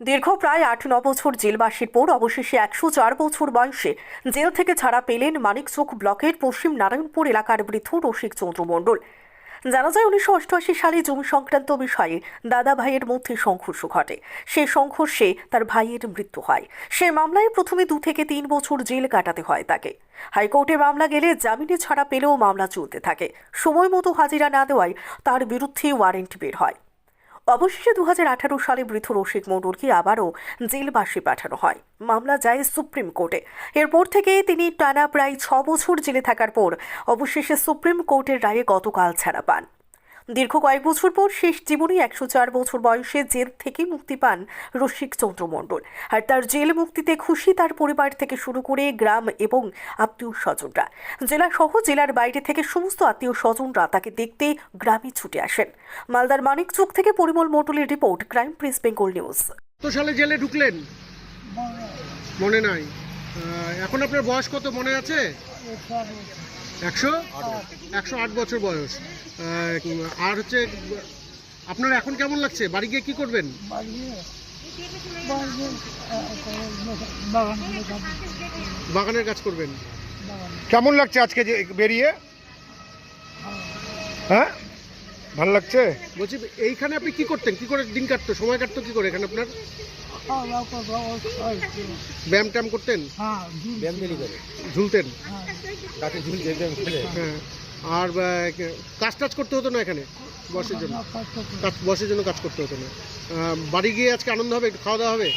দীর্ঘ প্রায় ৮-৯ বছর জেলবাসের পর অবশেষে ১০৪ বছর বয়সে জেল থেকে ছাড়া পেলেন মানিকচক ব্লকের পশ্চিম নারায়ণপুর এলাকার বৃদ্ধ রসিক চন্দ্র মণ্ডল। জানা যায় ১৯৮৮ সালে জমি সংক্রান্ত বিষয়ে দাদা ভাইয়ের মধ্যে সংঘর্ষ ঘটে। সেই সংঘর্ষে তার ভাইয়ের মৃত্যু হয়। সেই মামলায় প্রথমে ২ থেকে ৩ বছর জেল কাটাতে হয় তাকে। হাইকোর্টে মামলা গেলে জামিনে ছাড়া পেলেও মামলা চলতে থাকে। সময় মতো হাজিরা না দেওয়ায় তার বিরুদ্ধে ওয়ারেন্ট বের হয়। অবশেষে ২০১৮ সালে বৃদ্ধ রসিক মণ্ডলকে আবারও জেলবাসে পাঠানো হয়। মামলা যায় সুপ্রিম কোর্টে। এরপর থেকে তিনি টানা প্রায় ৬ বছর জেলে থাকার পর অবশেষে সুপ্রিম কোর্টের রায়ে গতকাল ছাড়া পান। দীর্ঘ কয়েক বছর পর শেষ জীবনে ১০৪ বছর বয়সে জেল থেকে মুক্তি পান রসিক চন্দ্র মণ্ডল। আর তার জেল মুক্তিতে খুশি তার পরিবার থেকে শুরু করে গ্রাম এবং আত্মীয় স্বজনরা। জেলা সহ জেলার বাইরে থেকে সমস্ত আত্মীয় স্বজনরা তাকে দেখতে গ্রামে ছুটে আসেন। মালদার মানিকচক থেকে পরিমল মণ্ডলের report, crime press Bengal news. কত সালে জেলে ঢুকলেন মনে নাই? এখন আপনার বয়স কত মনে আছে? 108 বছর বয়স। আর হচ্ছে আপনার এখন কেমন লাগছে? বাড়ি গিয়ে কি করবেন? বাগানের কাজ করবেন। কেমন লাগছে আজকে যে বেরিয়ে? হ্যাঁ, ভালো লাগছে। বলছি এইখানে আপনি কি করতেন? কি করে দিন কাটতো, সময় কাটতো কি করে এখানে আপনার? ব্যায়াম ট্যাম করতেন? ঝুলতেন? হ্যাঁ। আর কাজ টাজ করতে হতো না এখানে? বসের জন্য কাজ করতে হতো না। বাড়ি গিয়ে আজকে আনন্দ হবে, খাওয়া দাওয়া হবে,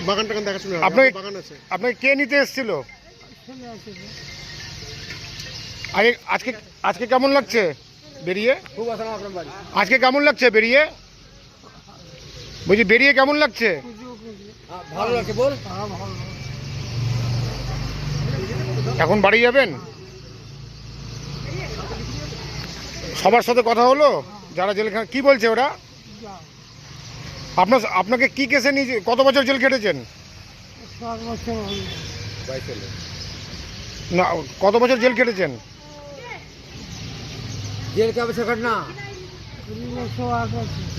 বাগান টাগান দেখাশোনা হবে? আপনাকে বাগান আছে? আপনাকে কে নিতে এসেছিল? আজকে আজকে কেমন লাগছে বেরিয়ে? আজকে কেমন লাগছে বেরিয়ে? বলছি বেরিয়ে কেমন লাগছে? ভালো লাগছে। বল। এখন বাড়ি যাবেন? সবার সাথে কথা হলো যারা জেলখানা? কি বলছে ওরা? আপনাকে কি কেসে নিয়ে কত বছর জেল খেটেছেন? না, কত বছর জেল খেটেছেন? जेल का बच्चा कटना,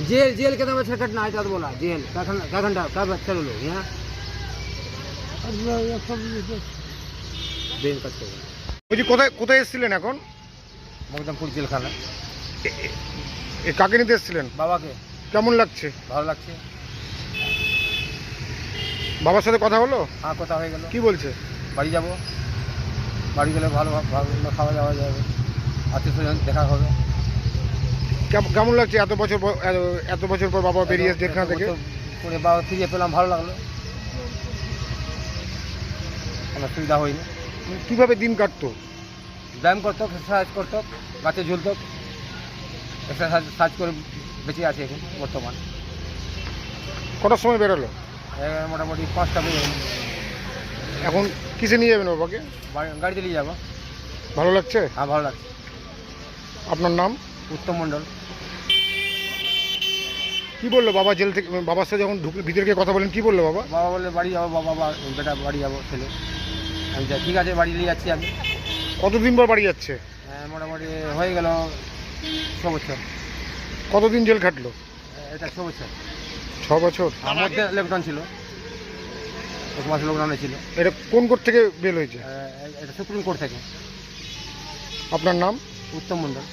जेल के बच्चा कटना है तो बोला जेल क्या घंटा क्या बच्चा लोग यहाँ বলছি কোথায় কোথায় এসেছিলেন এখন? মকদমপুর জেলখানা। কাকে নিতে এসেছিলেন? বাবাকে। কেমন লাগছে? ভালো লাগছে। বাবার সাথে কথা হলো? হ্যাঁ, কথা হয়ে গেল। কি বলছে? বাড়ি যাব, বাড়ি গেলে ভালো খাওয়া দাওয়া যাবে, আত্মীয় স্বজন দেখা হবে। কেমন লাগছে এত বছর পর বাবা বেরিয়ে জেলখানা থেকে? করে বাবা ফিরিয়ে পেলাম, ভালো লাগলো, কোনো অসুবিধা হয়নি। কিভাবে দিন কাটতো? ব্যায়াম করতো, এক্সারসাইজ করতো, গাছে ঝুলতো, এক্সারসাইজ করে বেঁচে আছে এখন বর্তমান। কটার সময় বেরোলো? মোটামুটি 5টা বেজে গেল। এখন কিসে নিয়ে যাবেন বাবাকে? গাড়িতে নিয়ে যাবো। ভালো লাগছে? হ্যাঁ, ভালো লাগছে। আপনার নাম? উত্তম মণ্ডল। কি বললো বাবা জেল থেকে? বাবার সাথে যখন ভিতরে গিয়ে কথা বলেন কি বললো বাবা? বাবা বললে বাড়ি যাবো, বাবা বেটা বাড়ি যাবো ছেলে। আমি ঠিক আছে, বাড়ি নিয়ে যাচ্ছি আমি। কতদিন পর বাড়ি যাচ্ছে? মোটামুটি হয়ে গেল 6 বছর। কতদিন জেল খাটলো? এটা 6 বছর। 6 বছর? আমার মধ্যে লকডাউন ছিল, 1 মাস লকডাউনে ছিল। এটা কোন কোর্ট থেকে বেল হয়েছে? এটা সুপ্রিম কোর্ট থেকে। আপনার নাম? উত্তম মণ্ডল।